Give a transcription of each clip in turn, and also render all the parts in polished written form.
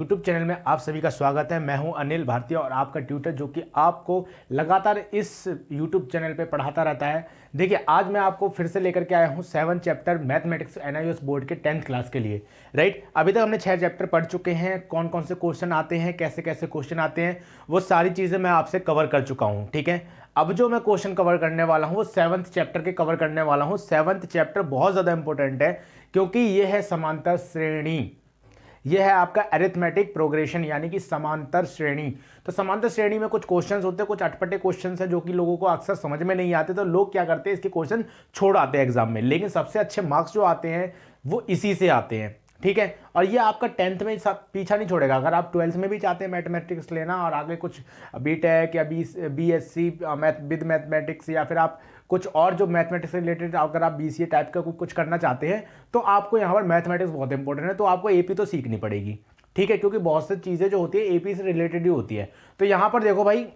YouTube channel में आप सभी का स्वागत है। मैं हूं अनिल भारतीय और आपका ट्यूटर जो कि आपको लगातार इस यूट्यूब चैनल पे पढ़ाता रहता है। देखिए, आज मैं आपको फिर से लेकर के आया हूं 7 चैप्टर मैथमेटिक्स एनआईओएस बोर्ड के 10th क्लास के लिए। राइट, अभी तक हमने 6 चैप्टर पढ़ चुके हैं। कौन कौन से क्वेश्चन आते हैं, कैसे कैसे क्वेश्चन आते हैं, वो सारी चीज़ें मैं आपसे कवर कर चुका हूँ। ठीक है, अब जो मैं क्वेश्चन कवर करने वाला हूँ वो 7th चैप्टर के कवर करने वाला हूँ। 7th चैप्टर बहुत ज़्यादा इंपॉर्टेंट है क्योंकि ये है समांतर श्रेणी। यह है आपका अरिथमेटिक प्रोग्रेशन यानी कि समांतर श्रेणी। तो समांतर श्रेणी में कुछ क्वेश्चंस होते हैं, कुछ अटपटे क्वेश्चंस हैं जो कि लोगों को अक्सर समझ में नहीं आते, तो लोग क्या करते हैं, इसके क्वेश्चन छोड़ आते हैं एग्जाम में। लेकिन सबसे अच्छे मार्क्स जो आते हैं वो इसी से आते हैं। ठीक है, और ये आपका 10th में पीछा नहीं छोड़ेगा। अगर आप 12th में भी चाहते हैं मैथमेटिक्स लेना और आगे कुछ बीटेक या बीएससी विद मैथमेटिक्स या फिर आप कुछ और जो मैथमेटिक्स से रिलेटेड अगर आप बीसीए टाइप का कुछ करना चाहते हैं, तो आपको यहाँ पर मैथमेटिक्स बहुत इंपॉर्टेंट है। तो आपको एपी तो सीखनी पड़ेगी। ठीक है, क्योंकि बहुत सी चीज़ें जो होती है एपी से रिलेटेड ही होती है। तो यहाँ पर देखो भाई,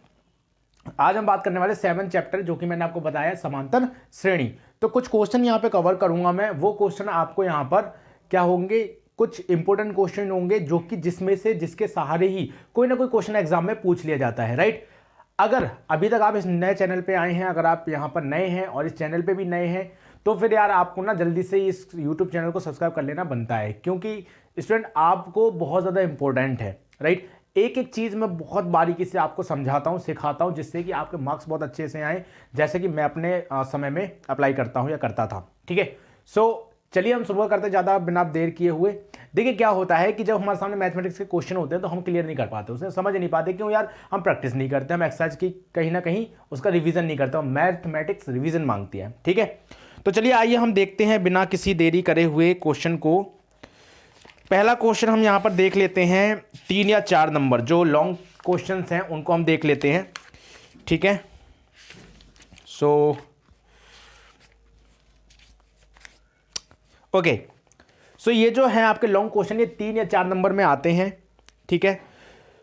आज हम बात करने वाले 7 चैप्टर जो कि मैंने आपको बताया समांतर श्रेणी। तो कुछ क्वेश्चन यहाँ पे कवर करूंगा मैं। वो क्वेश्चन आपको यहाँ पर क्या होंगे, कुछ इंपॉर्टेंट क्वेश्चन होंगे जो कि जिसमें से जिसके सहारे ही कोई ना कोई क्वेश्चन एग्जाम में पूछ लिया जाता है। राइट, अगर अभी तक आप इस नए चैनल पे आए हैं, अगर आप यहाँ पर नए हैं और इस चैनल पे भी नए हैं, तो फिर यार आपको ना जल्दी से इस यूट्यूब चैनल को सब्सक्राइब कर लेना बनता है, क्योंकि स्टूडेंट आपको बहुत ज़्यादा इंपॉर्टेंट है। राइट, एक एक चीज़ मैं बहुत बारीकी से आपको समझाता हूँ, सिखाता हूँ, जिससे कि आपके मार्क्स बहुत अच्छे से आए, जैसे कि मैं अपने समय में अप्लाई करता हूँ या करता था। ठीक है, सो चलिए हम शुरुआत करते हैं ज़्यादा बिना देर किए हुए। देखिए, क्या होता है कि जब हमारे सामने मैथमेटिक्स के क्वेश्चन होते हैं तो हम क्लियर नहीं कर पाते, उसे समझ नहीं पाते। क्यों यार, हम प्रैक्टिस नहीं करते, हम एक्सरसाइज की कहीं ना कहीं उसका रिवीजन नहीं करते। मैथमेटिक्स रिवीजन मांगती है। ठीक है, तो चलिए आइए हम देखते हैं बिना किसी देरी करे हुए क्वेश्चन को। पहला क्वेश्चन हम यहाँ पर देख लेते हैं। 3 या 4 नंबर जो लॉन्ग क्वेश्चन हैं उनको हम देख लेते हैं। ठीक है, सो ओके, सो ये जो है आपके लॉन्ग क्वेश्चन, ये 3 या 4 नंबर में आते हैं। ठीक है,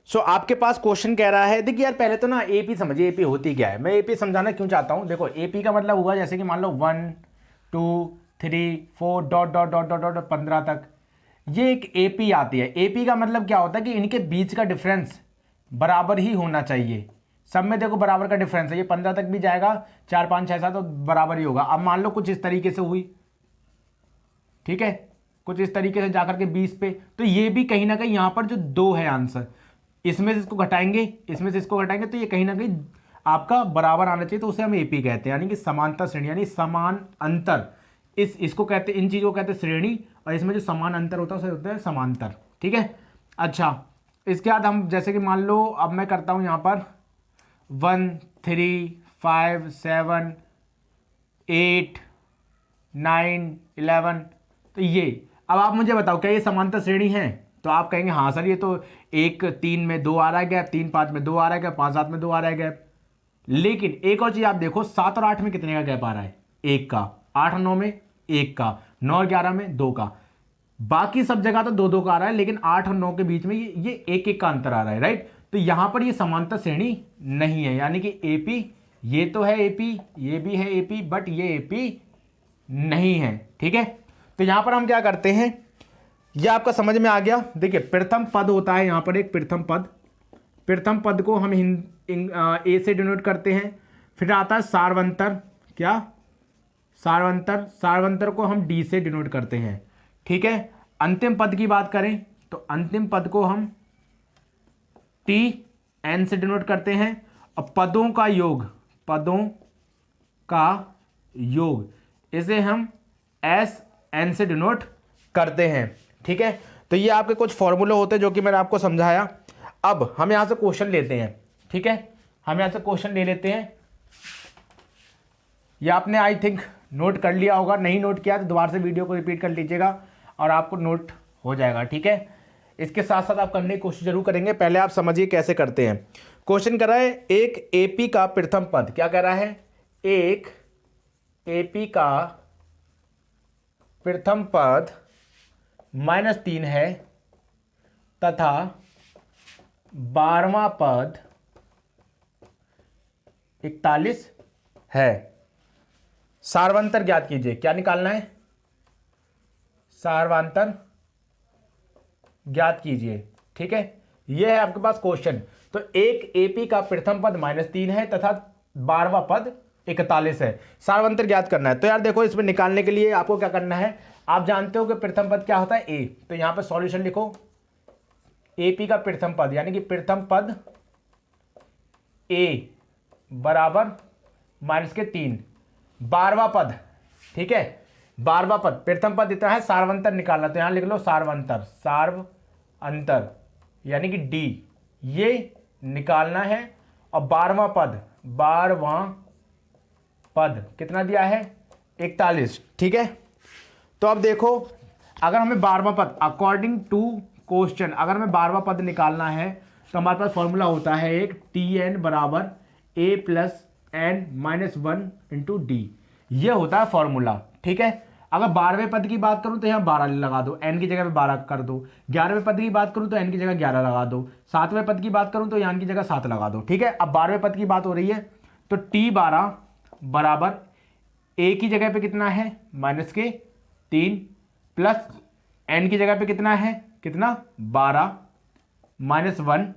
सो आपके पास क्वेश्चन कह रहा है, देखिए यार पहले तो ना एपी समझिए, एपी होती क्या है। मैं एपी समझाना क्यों चाहता हूं। देखो, एपी का मतलब हुआ जैसे कि मान लो 1 2 3 4 dot dot dot dot dot 15 तक, ये एक एपी आती है। एपी का मतलब क्या होता है कि इनके बीच का डिफरेंस बराबर ही होना चाहिए। सब में देखो बराबर का डिफरेंस है, ये 15 तक भी जाएगा, 4 5 6 7 तो बराबर ही होगा। अब मान लो कुछ इस तरीके से हुई, ठीक है, कुछ इस तरीके से जाकर के 20 पे, तो ये भी कहीं ना कहीं यहां पर जो 2 है आंसर, इसमें से इसको घटाएंगे, इसमें से इसको घटाएंगे, तो ये कहीं ना कहीं आपका बराबर आना चाहिए। तो उसे हम एपी कहते हैं, यानी कि समांतर श्रेणी, यानी समान अंतर। इसको कहते हैं, इन चीजों को कहते हैं श्रेणी, और इसमें जो समान अंतर होता है उसे होता है समांतर। ठीक है, अच्छा, इसके बाद हम जैसे कि मान लो अब मैं करता हूं यहां पर 1 3 5 7 8 9 11, तो ये, अब आप मुझे बताओ क्या ये समांतर श्रेणी है। तो आप कहेंगे हाँ सर, ये तो 1 3 में 2 आ रहा है गैप, 3 5 में 2 आ रहा है गैप, 5 7 में 2 आ रहा है गैप। लेकिन एक और चीज आप देखो, 7 और 8 में कितने का गैप आ रहा है, 1 का। 8 और 9 में 1 का, 9 और 11 में 2 का। बाकी सब जगह तो 2 2 का आ रहा है, लेकिन 8 और 9 के बीच में ये 1 1 का अंतर आ रहा है। राइट, तो यहां पर ये समांतर श्रेणी नहीं है, यानी कि एपी, ये तो है एपी, ये भी है एपी, बट ये एपी नहीं है। ठीक है, तो यहां पर हम क्या करते हैं, ये आपका समझ में आ गया। देखिए, प्रथम पद होता है यहां पर एक प्रथम पद, प्रथम पद को हम ए से डिनोट करते हैं। फिर आता है सार्वंतर, क्या सार्वंतर, सार्वंतर को हम डी से डिनोट करते हैं। ठीक है, अंतिम पद की बात करें तो अंतिम पद को हम टी एन से डिनोट करते हैं। और पदों का योग, पदों का योग, इसे हम एस एन से डिनोट करते हैं। ठीक है, तो ये आपके कुछ फॉर्मूले होते हैं जो कि मैंने आपको समझाया। अब हम यहां से क्वेश्चन लेते हैं। ठीक है, हम यहां से क्वेश्चन ले लेते हैं। ये आपने आई थिंक नोट कर लिया होगा, नहीं नोट किया तो दोबारा से वीडियो को रिपीट कर लीजिएगा और आपको नोट हो जाएगा। ठीक है, इसके साथ साथ आप करने की कोशिश जरूर करेंगे। पहले आप समझिए कैसे करते हैं। क्वेश्चन कर रहा है एक एपी का प्रथम पद, क्या कह रहा है, एक एपी का प्रथम पद -3 है तथा 12वां पद 41 है। सार्वंतर ज्ञात कीजिए, क्या निकालना है, सार्वंतर ज्ञात कीजिए। ठीक है, ये है आपके पास क्वेश्चन। तो एक एपी का प्रथम पद -3 है तथा 12वां पद 41 है, सार्वंतर ज्ञात करना है। तो यार देखो, इसमें निकालने के लिए आपको क्या करना है, आप जानते हो कि प्रथम पद क्या होता है, ए। तो यहां पर सॉल्यूशन लिखो, एपी का प्रथम पद यानी कि प्रथम पद ए बराबर -3, 12वां पद, ठीक है, 12वां पद, प्रथम पद इतना है, सार्वंतर निकालना। तो यहां लिख लो सार्वंतर, सार्वंतर यानी कि डी, ये निकालना है। और 12वां पद, 12वां पद कितना दिया है, 41, ठीक है। तो अब देखो, अगर हमें 12वां पद अकॉर्डिंग टू क्वेश्चन, अगर हमें 12वां पद निकालना है तो हमारे पास फॉर्मूला होता है एक, टी एन बराबर a plus n minus 1 into d, ये होता है फॉर्मूला, ठीक है। अगर 12वें पद की बात करूं तो यहाँ 12 लगा दो, एन की जगह पे 12 कर दो। 11वें पद की बात करूं तो एन की जगह 11 लगा दो। 7वें पद की बात करूं तो एन की जगह 7 लगा दो, ठीक है। अब 12वें पद की बात हो रही है, तो T12 बराबर ए की जगह पे कितना है, -3 प्लस एन की जगह पे कितना है, कितना 12 -1,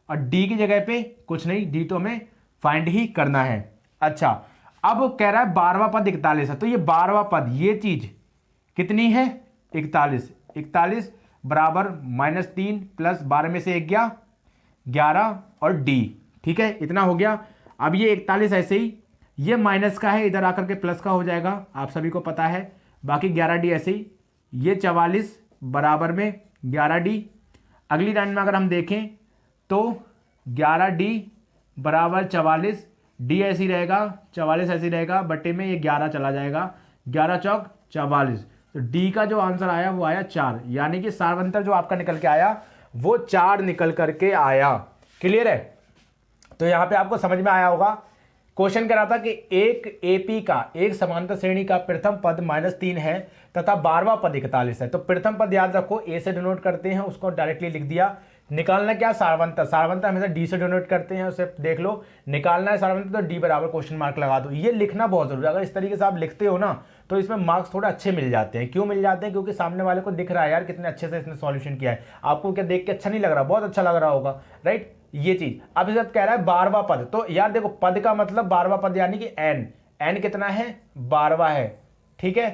और डी की जगह पे कुछ नहीं, डी तो हमें फाइंड ही करना है। अच्छा, अब कह रहा है 12वां पद 41 है, तो ये 12वां पद, ये चीज कितनी है, 41 बराबर -3 प्लस 12 में से 1 गया 11 और डी, ठीक है, इतना हो गया। अब ये 41 ऐसे ही, ये माइनस का है, इधर आकर के प्लस का हो जाएगा, आप सभी को पता है। बाकी 11 डी ऐसे ही, ये 44 बराबर में 11 डी। अगली लाइन में अगर हम देखें तो 11 डी बराबर 44, डी ऐसी रहेगा, 44 ऐसी रहेगा, बटे में ये 11 चला जाएगा, 11 चौक 44। तो डी का जो आंसर आया वो आया 4, यानी कि सार्वंतर जो आपका निकल के आया वो 4 निकल करके आया। क्लियर है? तो यहां पे आपको समझ में आया होगा। क्वेश्चन कह रहा था कि एक एपी का, एक समांतर श्रेणी का प्रथम पद -3 है तथा 12वां पद 41 है। तो प्रथम पद याद रखो, ए से डिनोट करते हैं, उसको डायरेक्टली लिख दिया। निकालना क्या, सार्वंतर, सार्वंतर हमेशा डी से डिनोट करते हैं, उसे देख लो। निकालना है सार्वंतर तो डी बराबर क्वेश्चन मार्क लगा दो। ये लिखना बहुत जरूरी है, अगर इस तरीके से आप लिखते हो ना तो इसमें मार्क्स थोड़ा अच्छे मिल जाते हैं। क्यों मिल जाते हैं? क्योंकि सामने वाले को दिख रहा है यार कितने अच्छे से इसने सॉल्यूशन किया है। आपको क्या देख के अच्छा नहीं लग रहा? बहुत अच्छा लग रहा होगा, राइट। ये चीज अब इस कह रहा है 12वां पद, तो यार देखो पद का मतलब 12वां पद यानी कि एन, एन कितना है, 12वां है, ठीक है।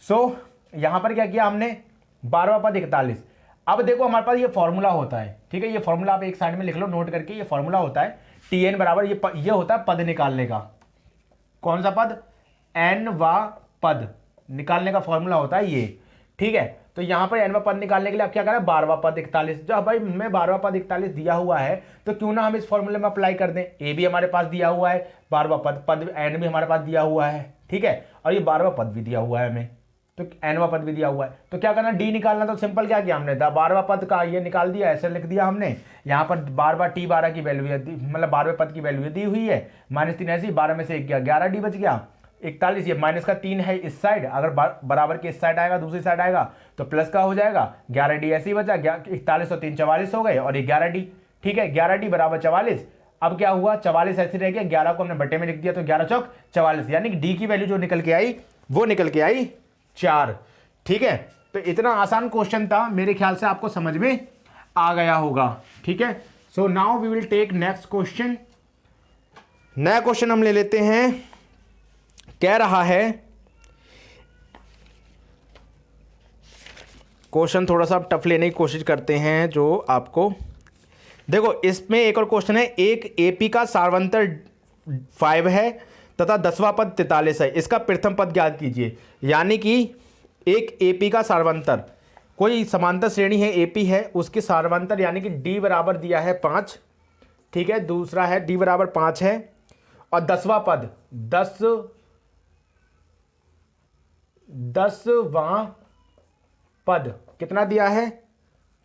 सो यहां पर क्या किया हमने, 12वां पद 41। अब देखो हमारे पास ये फॉर्मूला होता है, ठीक है, ये फॉर्मूला आप एक साइड में लिख लो नोट करके। ये फॉर्मूला होता है टी एन बराबर, ये होता है पद निकालने का। कौन सा पद? एन वा पद निकालने का फॉर्मूला होता है ये, ठीक है। तो यहां पर एनवा पद निकालने के लिए आप क्या करें, 12वां पद 41। जब भाई मैं 12वां पद 41 दिया हुआ है तो क्यों ना हम इस फॉर्मूले में अप्लाई कर दें। ए भी हमारे पास दिया हुआ है, 12वां पद एन भी हमारे पास दिया हुआ है, ठीक है, और ये 12वां पद भी दिया हुआ है हमें, तो एनवा पद भी दिया हुआ है। तो क्या करना, डी निकालना। तो सिंपल क्या किया हमने, 12वां पद का ये निकाल दिया, ऐसे लिख दिया हमने। यहाँ पर 12 T12 की वैल्यू है, मतलब 12वें पद की वैल्यू दी हुई है, -3 ऐसी, 12 में से 1 गया 11, डी बच गया 41। ये माइनस का 3 है इस साइड, अगर बराबर के इस साइड आएगा, दूसरी साइड आएगा तो प्लस का हो जाएगा, 11 डी ऐसे ही बचा, 41 और 3 44 हो गए, और ये 11 डी, ठीक है, 11 डी बराबर 44। अब क्या हुआ, 44 ऐसे रह गया, 11 को हमने बटे में लिख दिया, तो 11 चौक 44, यानी कि डी की वैल्यू जो निकल के आई वो निकल के आई 4, ठीक है। तो इतना आसान क्वेश्चन था, मेरे ख्याल से आपको समझ में आ गया होगा, ठीक है। So now we will take next question. नया क्वेश्चन हम ले लेते हैं। कह रहा है, क्वेश्चन थोड़ा सा टफ लेने की कोशिश करते हैं जो आपको, देखो इसमें एक और क्वेश्चन है, एक एपी का सार्वंतर 5 है तथा 10वां पद 43 है, इसका प्रथम पद ज्ञात कीजिए। यानी कि एक एपी का सार्वंतर, कोई समांतर श्रेणी है एपी है, उसके सार्वंतर यानी कि डी बराबर दिया है 5, ठीक है, दूसरा है डी बराबर 5 है, और 10वां पद 10वां पद कितना दिया है,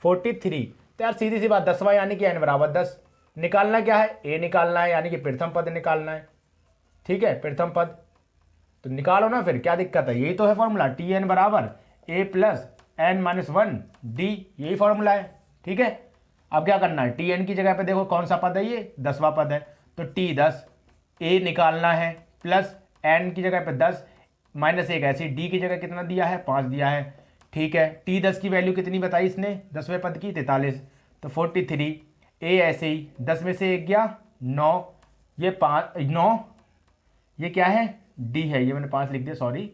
43। तो यार सीधी सी बात, 10वां यानी कि एन बराबर 10। निकालना क्या है, ए निकालना है, यानी कि प्रथम पद निकालना है, ठीक है, प्रथम पद। तो निकालो ना, फिर क्या दिक्कत है, यही तो है फॉर्मूला, टी एन बराबर a plus n minus 1 D, यही फॉर्मूला है, ठीक है। अब क्या करना है, टी एन की जगह पे देखो कौन सा पद है, ये 10वां पद है, तो टी 10, ए निकालना है, प्लस एन की जगह पे 10 माइनस 1 ऐसी, डी की जगह कितना दिया है, 5 दिया है, ठीक है। टी 10 की वैल्यू कितनी बताई इसने, 10वें पद की 43, तो 43, ए ऐसे ही 10 में से 1 गया 9, ये 5 9, ये क्या है डी है, ये मैंने 5 लिख दिया सॉरी,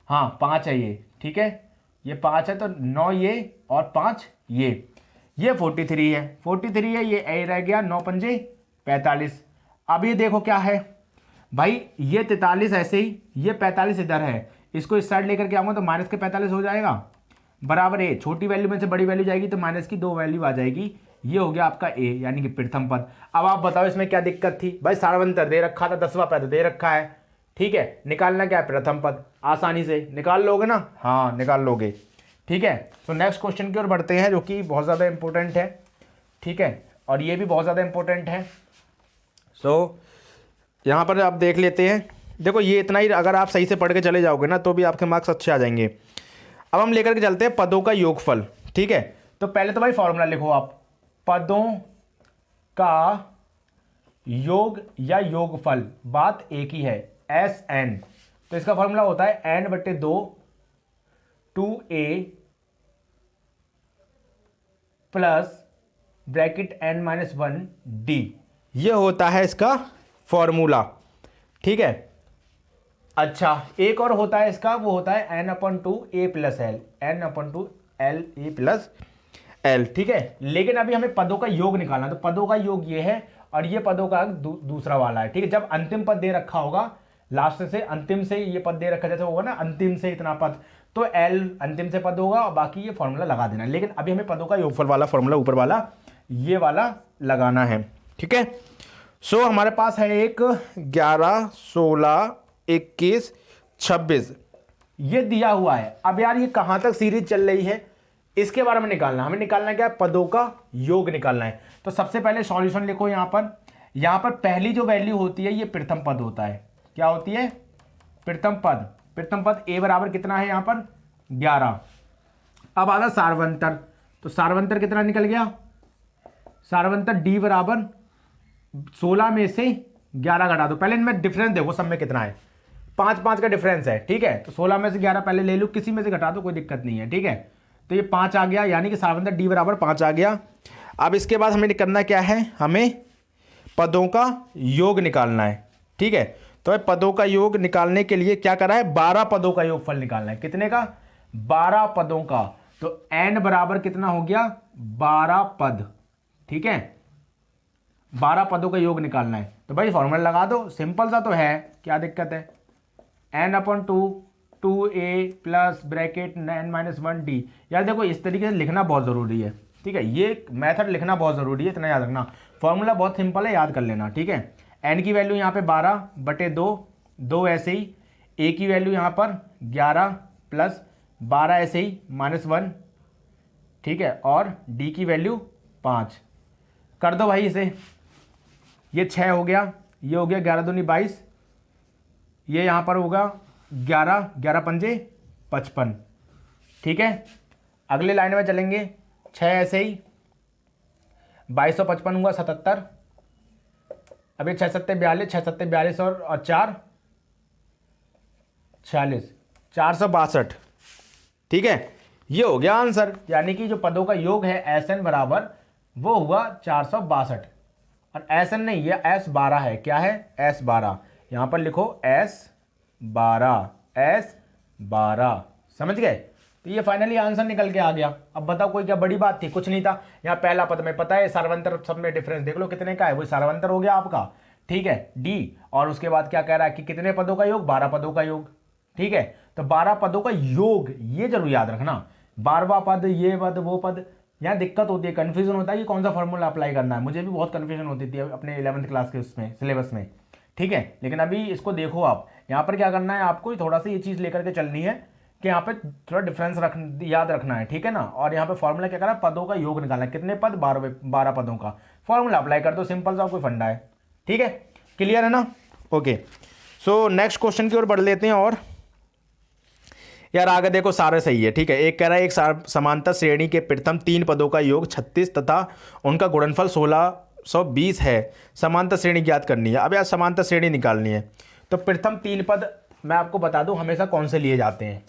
हाँ 5 है ये, ठीक है ये 5 है तो 9 ये और 5 ये 43 है, 43 है, ये ए रह गया 9 पंजे 45। अब ये देखो क्या है भाई, ये 43 ऐसे ही, ये 45 इधर है, इसको इस साइड लेकर के आऊंगा तो माइनस के 45 हो जाएगा, बराबर ए, छोटी वैल्यू में से बड़ी वैल्यू जाएगी तो माइनस की 2 वैल्यू आ जाएगी, ये हो गया आपका ए यानी कि प्रथम पद। अब आप बताओ इसमें क्या दिक्कत थी भाई, सारवंतर दे रखा था, 10वां पद दे रखा है, ठीक है निकालना क्या है प्रथम पद, आसानी से निकाल लोगे ना, हाँ निकाल लोगे, ठीक है। तो नेक्स्ट क्वेश्चन की ओर बढ़ते हैं जो कि बहुत ज़्यादा इंपॉर्टेंट है, ठीक है, और ये भी बहुत ज़्यादा इंपॉर्टेंट है। सो यहाँ पर आप देख लेते हैं, देखो ये इतना ही अगर आप सही से पढ़ के चले जाओगे ना तो भी आपके मार्क्स अच्छे आ जाएंगे। अब हम लेकर के चलते हैं पदों का योगफल, ठीक है। तो पहले तो भाई फॉर्मूला लिखो आप, पदों का योग या योगफल, बात एक ही है, एस एन, तो इसका फॉर्मूला होता है n/2 2a plus bracket n-1 d, ये होता है इसका फॉर्मूला, ठीक है। अच्छा एक और होता है इसका, वो होता है n/2a + l, n/2 l a + l, ठीक है। लेकिन अभी हमें पदों का योग निकालना, तो पदों का योग ये है और ये पदों का दूसरा वाला है, ठीक है। जब अंतिम पद दे रखा होगा, लास्ट से अंतिम से ये पद दे रखा जैसे होगा ना, अंतिम से इतना पद, तो l अंतिम से पद होगा और बाकी ये फॉर्मूला लगा देना। लेकिन अभी हमें पदों का योगफल वाला फॉर्मूला ऊपर वाला ये वाला लगाना है, ठीक है। सो हमारे पास है एक 11 16 21 26 ये दिया हुआ है। अब यार ये कहां तक सीरीज चल रही है इसके बारे में निकालना, हमें निकालना क्या है, पदों का योग निकालना है। तो सबसे पहले सॉल्यूशन लिखो, यहां पर पहली जो वैल्यू होती है ये प्रथम पद होता है, क्या होती है प्रथम पद, प्रथम पद ए बराबर कितना है यहाँ पर 11। अब आता सारवंतर, तो सारवंतर कितना निकल गया, सारवंतर डी बराबर 16 में से 11 घटा दो, पहले इनमें डिफरेंस देखो सब में कितना है, 5 का डिफरेंस है, ठीक है। तो 16 में से 11 पहले ले लो, किसी में से घटा दो कोई दिक्कत नहीं है, ठीक है। तो ये 5 आ गया, यानी कि सारवंतर डी बराबर 5 आ गया। अब इसके बाद हमें करना क्या है, हमें पदों का योग निकालना है, ठीक है। तो पदों का योग निकालने के लिए क्या करा है, 12 पदों का योगफल निकालना है, कितने का 12 पदों का। तो n बराबर कितना हो गया 12 पद, ठीक है, 12 पदों का योग निकालना है। तो भाई फॉर्मूला लगा दो, सिंपल सा तो है, क्या दिक्कत है, n/2 2a plus bracket n-1 d। यार देखो इस तरीके से लिखना बहुत ज़रूरी है, ठीक है, ये मेथड लिखना बहुत ज़रूरी है, इतना याद रखना। फॉर्मूला बहुत सिंपल है, याद कर लेना, ठीक है। n की वैल्यू यहाँ पे 12/2, 2 ऐसे ही, a की वैल्यू यहाँ पर 11 प्लस 12 ऐसे ही -1, ठीक है, और d की वैल्यू 5 कर दो भाई इसे, ये 6 हो गया, ये हो गया 11 दूनी 22, ये यहाँ पर होगा 11 11 पंजे 55, ठीक है। अगले लाइन में चलेंगे, 6 ऐसे ही, 2255 हुआ 77, अभी 6 7 42, 6 7 42 और 4 46, 462, ठीक है, ये हो गया आंसर। यानी कि जो पदों का योग है Sn बराबर वो हुआ 462, और Sn नहीं, ये S12 है, क्या है S12, यहां पर लिखो S12, समझ गए। तो ये फाइनली आंसर निकल के आ गया। अब बताओ कोई क्या बड़ी बात थी, कुछ नहीं था। यहाँ पहला पद में पता है, सारवंतर सब में डिफरेंस देख लो कितने का है, वो सारवंतर हो गया आपका, ठीक है डी, और उसके बाद क्या कह रहा है कि कितने पदों का योग, 12 पदों का योग, ठीक है। तो 12 पदों का योग, ये जरूर याद रखना, 12वां पद, ये पद वो पद, यहाँ दिक्कत होती है, कंफ्यूजन होता है कि कौन सा फॉर्मूला अप्लाई करना है। मुझे भी बहुत कंफ्यूजन होती थी अपने 11th क्लास के उसमें सिलेबस में, ठीक है। लेकिन अभी इसको देखो आप, यहाँ पर क्या करना है आपको, थोड़ा सा ये चीज़ लेकर के चलनी है कि यहाँ पे थोड़ा डिफरेंस याद रखना है, ठीक है ना। और यहाँ पे फॉर्मूला क्या करना है, पदों का योग निकालना है, कितने पद, 12 पदों का फॉर्मूला अप्लाई कर दो, सिंपल सा कोई फंडा है, ठीक है, क्लियर है ना। ओके, सो नेक्स्ट क्वेश्चन की ओर बढ़ लेते हैं। और यार आगे देखो सारे सही है, ठीक है। एक कह रहा है एक समांतर श्रेणी के प्रथम 3 पदों का योग 36 तथा उनका गुणनफल 1620 है, समांतर श्रेणी ज्ञात करनी है। अब यार समांतर श्रेणी निकालनी है, तो प्रथम 3 पद मैं आपको बता दूं हमेशा कौन से लिए जाते हैं,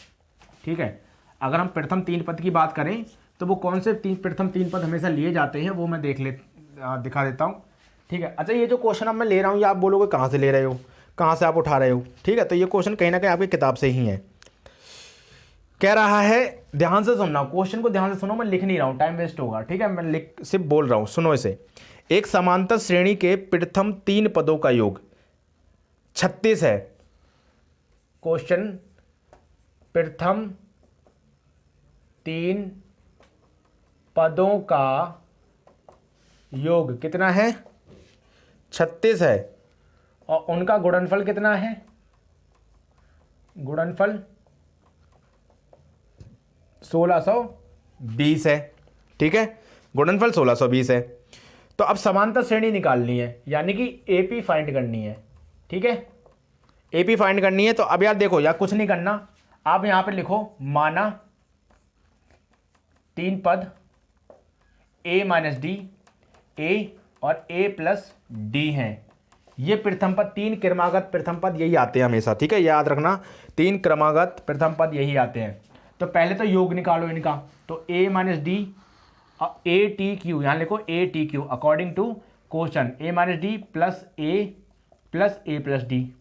ठीक है। अगर हम प्रथम 3 पद की बात करें तो वो कौन से प्रथम तीन पद हमेशा लिए जाते हैं वो मैं दिखा देता हूँ। ठीक है। अच्छा, ये जो क्वेश्चन अब मैं ले रहा हूँ ये आप बोलोगे कहाँ से ले रहे हो, कहाँ से आप उठा रहे हो। ठीक है, तो ये क्वेश्चन कहीं ना कहीं आपकी किताब से ही है। कह रहा है, ध्यान से सुनना, क्वेश्चन को ध्यान से सुनो, मैं लिख नहीं रहा हूँ, टाइम वेस्ट होगा। ठीक है, मैं सिर्फ बोल रहा हूँ, सुनो इसे। एक समांतर श्रेणी के प्रथम तीन पदों का योग 36 है। क्वेश्चन, प्रथम तीन पदों का योग कितना है? 36 है। और उनका गुणनफल कितना है? गुणनफल 1620 है। ठीक है, गुणनफल 1620 है। तो अब समांतर श्रेणी निकालनी है, यानी कि एपी फाइंड करनी है। ठीक है, एपी फाइंड करनी है। तो अब यार देखो, यार कुछ नहीं करना, आप यहां पे लिखो माना तीन पद a माइनस डी, ए और a प्लस डी हैं। ये प्रथम पद, तीन क्रमागत प्रथम पद यही आते हैं हमेशा। ठीक है, याद रखना, तीन क्रमागत प्रथम पद यही आते हैं। तो पहले तो योग निकालो इनका। तो a माइनस डी और ए टी क्यू, यहाँ लिखो A T Q according to question. a minus D plus A plus D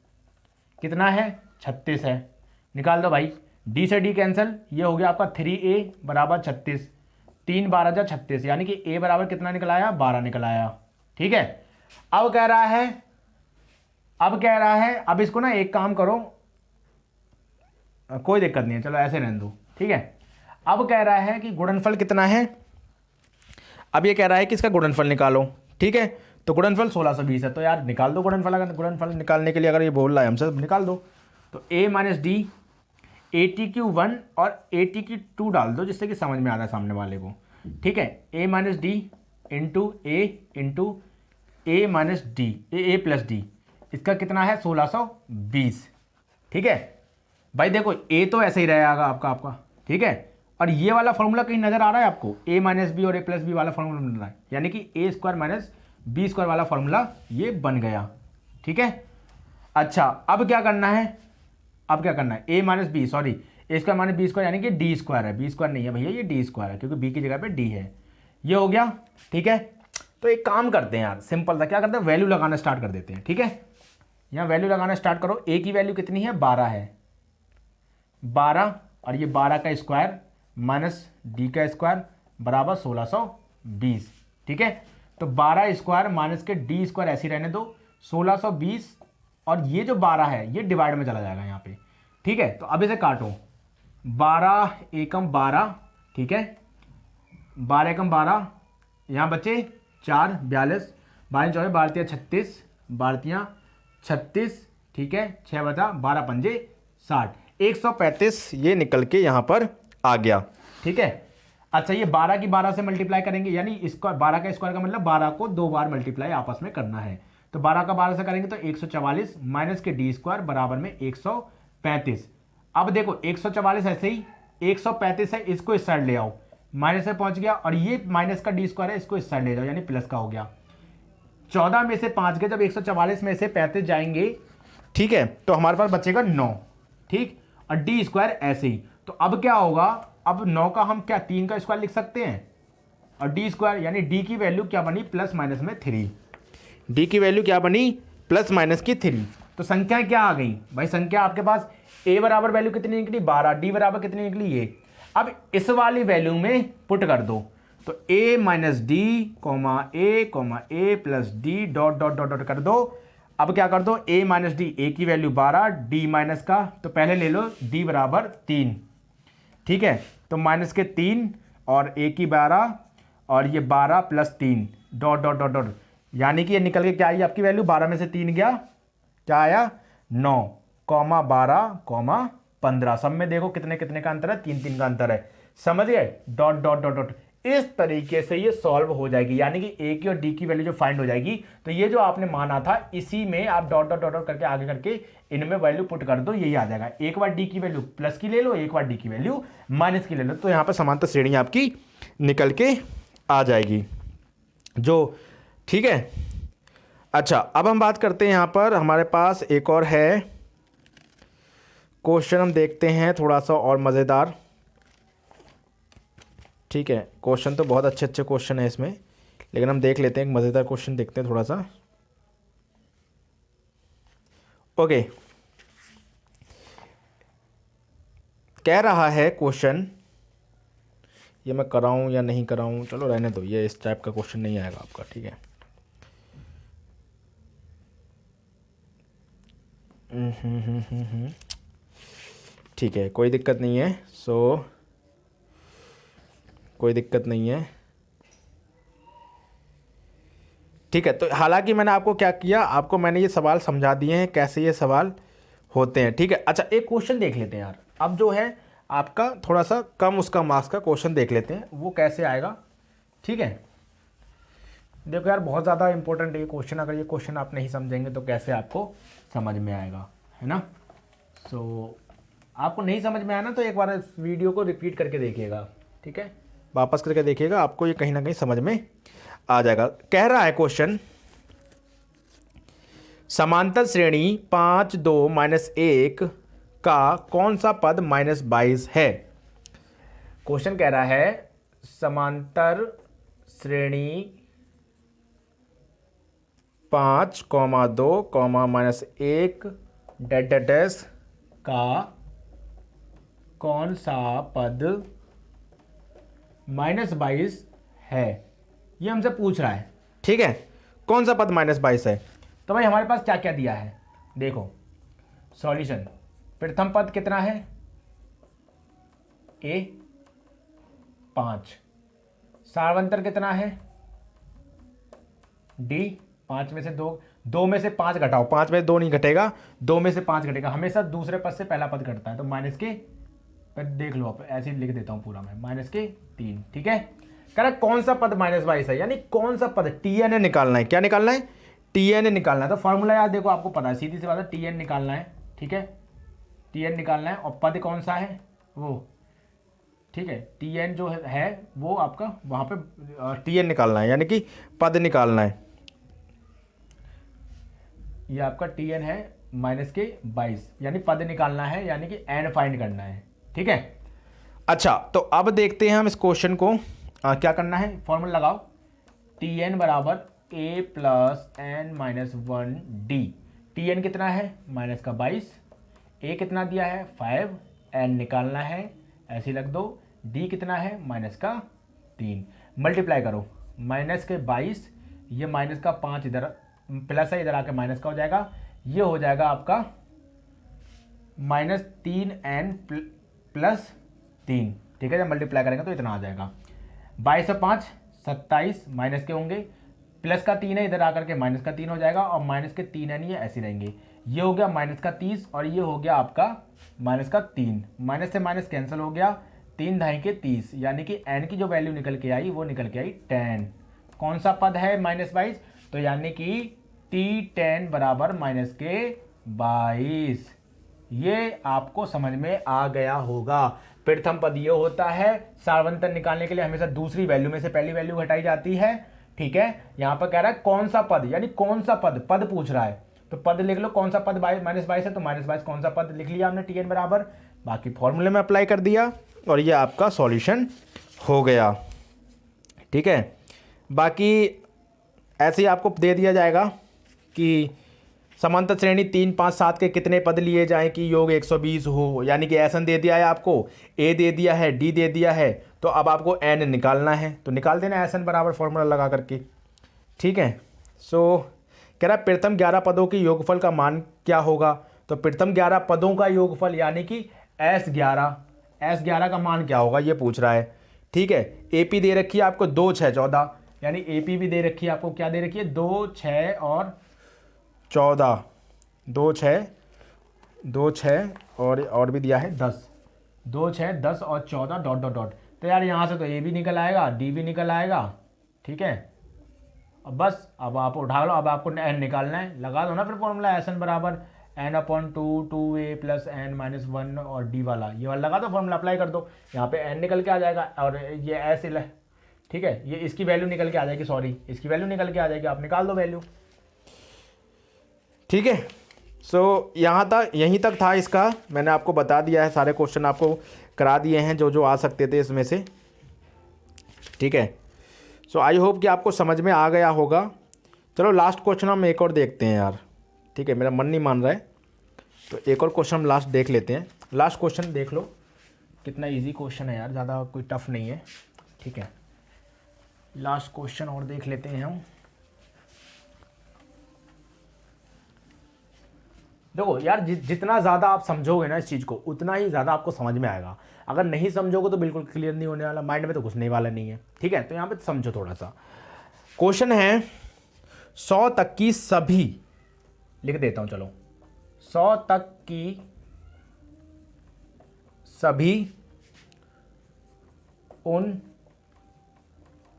कितना है? 36 है। निकाल दो भाई, d से d कैंसिल, ये हो गया आपका 3a बराबर 36, 3 12 जा 36, यानी कि a बराबर कितना निकल आया? 12 निकल आया। ठीक है, अब कह रहा है, अब इसको ना एक काम करो, कोई दिक्कत नहीं है, चलो ऐसे रहने दो। ठीक है, अब कह रहा है कि गुणनफल कितना है? अब ये कह रहा है कि इसका गुणनफल निकालो। ठीक है, तो गुणनफल 1620 है, तो यार निकाल दो गुणनफल। अगर गुणनफल निकालने के लिए अगर ये बोल रहा है हमसे, निकाल दो। तो a minus D, A T Q 1 और ए टी क्यू 2 डाल दो, जिससे कि समझ में आ रहा है सामने वाले को। ठीक है, a minus D into A minus D, A plus D, इसका कितना है? 1620। ठीक है भाई, देखो a तो ऐसे ही रहेगा आपका। ठीक है, और ये वाला फॉर्मूला कहीं नजर आ रहा है आपको? a माइनस बी और a प्लस बी वाला फॉर्मूला बन रहा है, यानी कि a square minus B square वाला फॉर्मूला ये बन गया। ठीक है, अच्छा अब क्या करना है? a minus B, sorry, A square minus B square, यानी कि डी स्क्वायर है, बी स्क्वायर नहीं है भैया, ये डी स्क्वायर है, क्योंकि बी की जगह पे डी है। ये हो गया। ठीक है, तो एक काम करते हैं यार, सिंपल सा, क्या करते हैं, वैल्यू लगाना स्टार्ट कर देते हैं। ठीक है, यहाँ वैल्यू लगाना स्टार्ट करो। a की वैल्यू कितनी है? 12 है, 12, और ये 12 का स्क्वायर माइनस डी का स्क्वायर बराबर 1620। ठीक है, तो 12 स्क्वायर माइनस के डी स्क्वायर ऐसे ही रहने दो, 1620, और ये जो 12 है ये डिवाइड में चला जाएगा यहाँ पे। ठीक है, तो अब इसे काटो, 12 एकम 12, ठीक है, 12 एकम 12, यहाँ बचे 4, 42, 12 चौबीस, 12 36, 12 36, ठीक है, 6 बचा, 12 पंजे 60, 135 ये निकल के यहाँ पर आ गया। ठीक है, अच्छा ये 12 की 12 से मल्टीप्लाई करेंगे, यानी स्क्वायर, 12 का स्क्वायर का मतलब 12 को 2 बार मल्टीप्लाई आपस में करना है। तो 12 का 12 से करेंगे तो 144 माइनस के डी स्क्वायर बराबर में 135। अब देखो 144 ऐसे ही, 135 है, इसको इस साइड ले आओ, माइनस में पहुंच गया, और ये माइनस का डी स्क्वायर है, इसको इस साइड ले जाओ, यानी प्लस का हो गया। 14 में से 5 गए, जब 144 में से 35 जाएंगे, ठीक है, तो हमारे पास बचेगा 9, ठीक, और डी स्क्वायर ऐसे ही। तो अब क्या होगा, अब 9 का हम क्या 3 का स्क्वायर लिख सकते हैं, और डी स्क्वायर, यानी डी की वैल्यू क्या बनी, प्लस माइनस में 3, डी की वैल्यू क्या बनी, प्लस माइनस की 3। तो संख्या क्या आ गई भाई, संख्या आपके पास a बराबर वैल्यू कितनी निकली 12, डी बराबर कितनी निकली ये। अब इस वाली वैल्यू में पुट कर दो, तो a minus D A plus D dot dot dot dot कर दो। अब क्या कर दो, a माइनस डी, ए की वैल्यू 12, डी माइनस का, तो पहले ले लो d बराबर 3, ठीक है, तो माइनस के 3 और a की 12 और ये 12 plus 3 dot dot dot dot, यानी कि ये निकल के क्या आई आपकी वैल्यू, 12 में से 3 गया, क्या आया 9, 12, 15, सब में देखो कितने कितने का अंतर है, 3 का अंतर है, समझ गए, डॉट डॉट डॉट डॉट। इस तरीके से ये सॉल्व हो जाएगी, यानी कि ए की और डी की वैल्यू जो फाइंड हो जाएगी, तो ये जो आपने माना था इसी में आप डॉट डॉट डॉट डॉट करके आगे करके इनमें वैल्यू पुट कर दो, यही आ जाएगा। एक बार डी की वैल्यू प्लस की ले लो, एक बार डी की वैल्यू माइनस की ले लो, तो यहाँ पर समांतर श्रेणी आपकी निकल के आ जाएगी जो, ठीक है। अच्छा अब हम बात करते हैं, यहाँ पर हमारे पास एक और है क्वेश्चन, हम देखते हैं थोड़ा सा और मज़ेदार। ठीक है, क्वेश्चन तो बहुत अच्छे अच्छे क्वेश्चन है इसमें, लेकिन हम देख लेते हैं, एक मज़ेदार क्वेश्चन देखते हैं थोड़ा सा। ओके, कह रहा है क्वेश्चन, ये मैं कराऊं या नहीं कराऊं, चलो रहने दो, ये इस टाइप का क्वेश्चन नहीं आएगा आपका, ठीक है। ठीक है, कोई दिक्कत नहीं है। कोई दिक्कत नहीं है, ठीक है। तो हालांकि मैंने आपको क्या किया, आपको मैंने ये सवाल समझा दिए हैं कैसे ये सवाल होते हैं, ठीक है। अच्छा, एक क्वेश्चन देख लेते हैं यार, अब जो है आपका थोड़ा सा कम उसका मार्क्स का क्वेश्चन देख लेते हैं, वो कैसे आएगा, ठीक है। देखो यार, बहुत ज़्यादा इंपॉर्टेंट है ये क्वेश्चन, अगर ये क्वेश्चन आप नहीं समझेंगे तो कैसे आपको समझ में आएगा, है ना। आपको नहीं समझ में आया ना, तो एक बार इस वीडियो को रिपीट करके देखिएगा, ठीक है, वापस करके देखिएगा, आपको ये कहीं ना कहीं समझ में आ जाएगा। कह रहा है क्वेश्चन, समांतर श्रेणी 5 2 -1 का कौन सा पद -22 है। क्वेश्चन कह रहा है समांतर श्रेणी 5, 2, -1 डैश का कौन सा पद -22 है, ये हमसे पूछ रहा है, ठीक है। कौन सा पद -22 है, तो भाई हमारे पास क्या क्या दिया है, देखो सॉल्यूशन। प्रथम पद कितना है, a 5, सार्वंतर कितना है, d 5 में से 2 में से 5 घटाओ, 5 में से 2 नहीं घटेगा, 2 में से 5 घटेगा, हमेशा दूसरे पद से पहला पद घटता है, तो माइनस के, पर देख लो आप, ऐसे ही लिख देता हूं पूरा मैं, -3, ठीक है। करेक्ट, कौन सा पद -22 है, यानी कौन सा पद, tn निकालना है, क्या निकालना है, tn निकालना है। तो फॉर्मूला यार देखो आपको पता है, सीधी सी बात है, tn निकालना है, ठीक है, tn निकालना है, और पद कौन सा है वो, ठीक है, tn जो है वो आपका वहां पे tn निकालना है, यानी कि पद निकालना है, ये आपका tn है -22, यानी पद निकालना है, यानी कि n फाइंड करना है, ठीक है। अच्छा, तो अब देखते हैं हम इस क्वेश्चन को, क्या करना है, फॉर्मूला लगाओ, tn बराबर a प्लस n-1d, tn कितना है -22, a कितना दिया है 5, n निकालना है, ऐसे लग दो, d कितना है -3, मल्टीप्लाई करो, -22, ये -5 इधर प्लस है, इधर आके माइनस का हो जाएगा, ये हो जाएगा आपका -3n + 3, ठीक है। जब मल्टीप्लाई करेंगे तो इतना आ जाएगा, 22 और 5 27, माइनस के होंगे, प्लस का 3 है, इधर आकर के माइनस का 3 हो जाएगा, और माइनस के 3 है नहीं है, ऐसे रहेंगे, ये हो गया -30, और ये हो गया आपका -3, माइनस से माइनस कैंसिल हो गया, 3 ढाई के 30, यानी कि n की जो वैल्यू निकल के आई वो निकल के आई 10। कौन सा पद है -22, तो यानी कि t10 बराबर -22, ये आपको समझ में आ गया होगा। प्रथम पद ये होता है, सार्वंतर निकालने के लिए हमेशा दूसरी वैल्यू में से पहली वैल्यू घटाई जाती है, ठीक है। यहां पर कह रहा है कौन सा पद, यानी कौन सा पद, पद पूछ रहा है, तो पद लिख लो, कौन सा पद -22 है, तो -22 कौन सा पद लिख लिया हमने, tn बराबर, बाकी फॉर्मूले में अप्लाई कर दिया, और ये आपका सॉल्यूशन हो गया, ठीक है। बाकी ऐसे ही आपको दे दिया जाएगा कि समांतर श्रेणी 3 5 7 के कितने पद लिए जाएं कि योग 120 हो, यानी कि एसन दे दिया है आपको, ए दे दिया है, डी दे दिया है, तो अब आपको एन निकालना है, तो निकाल देना एसन बराबर फॉर्मूला लगा करके, ठीक है। कह रहा प्रथम 11 पदों के योगफल का मान क्या होगा, तो प्रथम 11 पदों का योगफल यानी कि S11 का मान क्या होगा ये पूछ रहा है, ठीक है। एपी दे रखी है आपको 2 6 14, यानी एपी भी दे रखी है आपको, क्या दे रखी है 2 6 और 14, 2 6 और भी दिया है 10, 2 6 10 और 14 ... तो यार यहाँ से तो ए भी निकल आएगा, डी भी निकल आएगा, ठीक है। अब बस, अब आप उठा लो, अब आपको एन निकालना है, लगा दो ना फिर फॉर्मूला, एस एन बराबर n/2 2a + n-1 और डी वाला, ये वाला लगा दो, फॉर्मूला अप्लाई कर दो, यहाँ पे n निकल के आ जाएगा, और ये ऐसे, ठीक है, ये इसकी वैल्यू निकल के आ जाएगी, सॉरी इसकी वैल्यू निकल के आ जाएगी, आप निकाल दो वैल्यू, ठीक है। यहीं तक था इसका, मैंने आपको बता दिया है, सारे क्वेश्चन आपको करा दिए हैं जो जो आ सकते थे इसमें से, ठीक है। सो आई होप कि आपको समझ में आ गया होगा। चलो लास्ट क्वेश्चन हम एक और देखते हैं यार, ठीक है, मेरा मन नहीं मान रहा है, तो एक और क्वेश्चन हम लास्ट देख लेते हैं। लास्ट क्वेश्चन देख लो, कितना इजी क्वेश्चन है यार, ज़्यादा कोई टफ नहीं है, ठीक है। लास्ट क्वेश्चन और देख लेते हैं हम। देखो यार, जितना ज़्यादा आप समझोगे ना इस चीज़ को, उतना ही ज़्यादा आपको समझ में आएगा। अगर नहीं समझोगे तो बिल्कुल क्लियर नहीं होने वाला, माइंड में तो घुसने वाला नहीं है, ठीक है। तो यहाँ पे समझो थोड़ा सा। क्वेश्चन है 100 तक की सभी, लिख देता हूँ चलो, 100 तक की सभी उन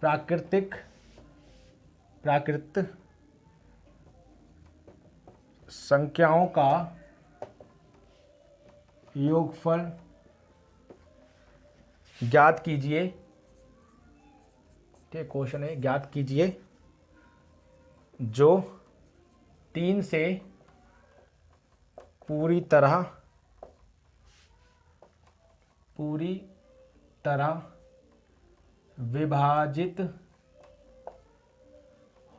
प्राकृत संख्याओं का योगफल ज्ञात कीजिए। ठीक, क्वेश्चन है ज्ञात कीजिए जो 3 से पूरी तरह विभाजित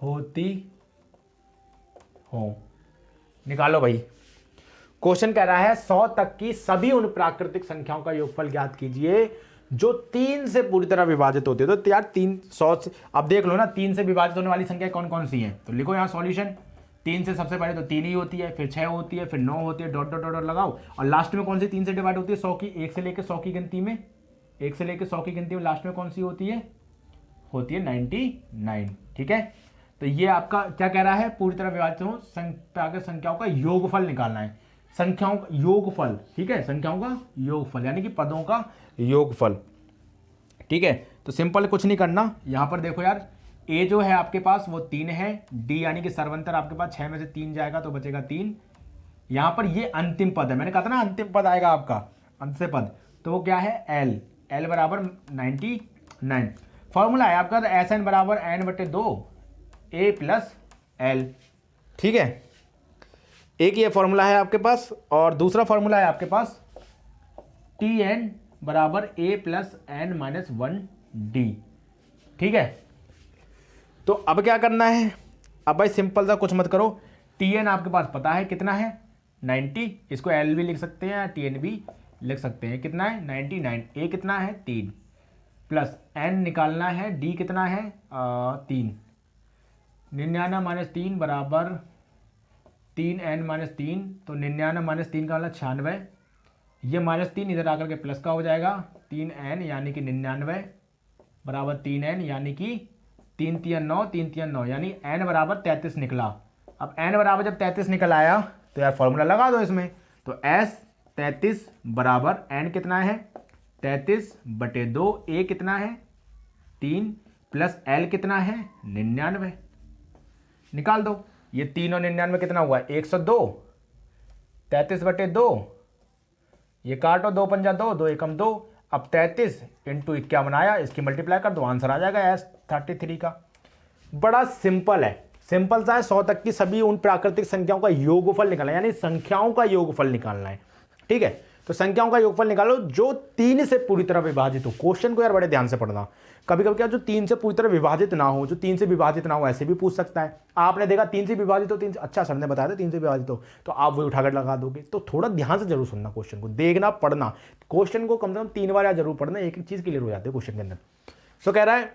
होती हो। निकालो भाई। क्वेश्चन कह रहा है 100 तक की सभी उन प्राकृतिक संख्याओं का योगफल ज्ञात कीजिए जो 3 से पूरी तरह विभाजित होती है। तो यार 300 से, अब देख लो ना 3 से विभाजित होने वाली संख्या कौन कौन सी हैं, तो लिखो यहाँ सॉल्यूशन। 3 से सबसे पहले तो 3 ही होती है, फिर 6 होती है, फिर 9 होती है, डॉट डॉट डॉट लगाओ, और लास्ट में कौन सी 3 से डिवाइड होती है, 100 की, 1 से लेकर 100 की गिनती में, 1 से लेकर 100 की गिनती में लास्ट में कौन सी होती है 99। ठीक है, तो ये आपका क्या कह रहा है, पूरी तरह विभाजित हो प्राकृतिक संख्याओं का योगफल निकालना है, संख्याओं का योगफल, ठीक है, संख्याओं का योगफल यानी कि पदों का योगफल। ठीक है, तो सिंपल कुछ नहीं करना, यहां पर देखो यार, ए जो है आपके पास वो 3 है, डी यानी कि सर्वंतर आपके पास 6 में से 3 जाएगा तो बचेगा 3। यहां पर ये अंतिम पद है, मैंने कहा था ना अंतिम पद आएगा आपका, अंत से पद, तो वो क्या है एल बराबर 99। फॉर्मूला है आपका एस एन बराबर n/2 ए प्लस एल। ठीक है, एक ये फॉर्मूला है आपके पास, और दूसरा फॉर्मूला है आपके पास टी एन बराबर a plus n minus 1 D. ठीक है, तो अब क्या करना है, अब भाई सिंपल सा कुछ मत करो, टी एन आपके पास पता है कितना है 90, इसको एल भी लिख सकते हैं, टी एन भी लिख सकते हैं, कितना है 99, ए कितना है 3, प्लस एन निकालना है, डी कितना है 3, 99 माइनस 3 बराबर 3n माइनस 3, तो 99 माइनस 3 का मतलब 96, ये माइनस 3 इधर आकर के प्लस का हो जाएगा, 3n यानी कि 99 बराबर 3n यानी कि 3 3 9, 3 3 9 यानी n बराबर 33 निकला। अब n बराबर जब 33 निकल आया तो यार फॉर्मूला लगा दो इसमें, तो s 33 बराबर n कितना है 33/2, a कितना है 3 प्लस l कितना है 99, निकाल दो। ये 3 और 99 कितना हुआ 102, 33/2, ये काटो 2 पंजा 2, 2 एकम 2, अब 33 इंटू 51 आया, इसकी मल्टीप्लाई कर दो, आंसर आ जाएगा S33 का। बड़ा सिंपल है, सिंपल सा है, 100 तक की सभी उन प्राकृतिक संख्याओं का योगफल निकालना है, यानी संख्याओं का योगफल निकालना है। ठीक है, तो संख्याओं का योगफल निकालो जो 3 से पूरी तरह विभाजित हो। क्वेश्चन को यार बड़े ध्यान से पढ़ना, कभी कभी क्या जो 3 से पूरी तरह विभाजित ना हो, जो 3 से विभाजित ना हो, ऐसे भी पूछ सकता है। आपने देखा 3 से विभाजित हो, 3 से, अच्छा सर ने बताया था 3 से विभाजित हो, तो आप वही उठाकर लगा दोगे। तो थोड़ा ध्यान से जरूर सुनना, क्वेश्चन को देखना, पढ़ना, क्वेश्चन को कम से कम 3 बार या जरूर पढ़ना, एक एक चीज क्लियर हो जाती है क्वेश्चन के अंदर। तो कह रहा है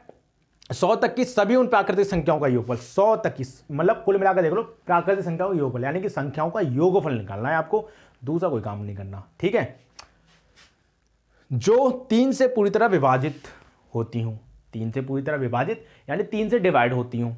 100 तक की सभी उन प्राकृतिक संख्याओं का योगफल, 100 तक की मतलब कुल मिलाकर देख लो प्राकृतिक संख्याओं का योगफल, यानी कि संख्याओं का योगफल निकालना है आपको, दूसरा कोई काम नहीं करना। ठीक है, जो 3 से पूरी तरह विभाजित होती हूं, 3 से पूरी तरह विभाजित यानी 3 से डिवाइड होती हूं,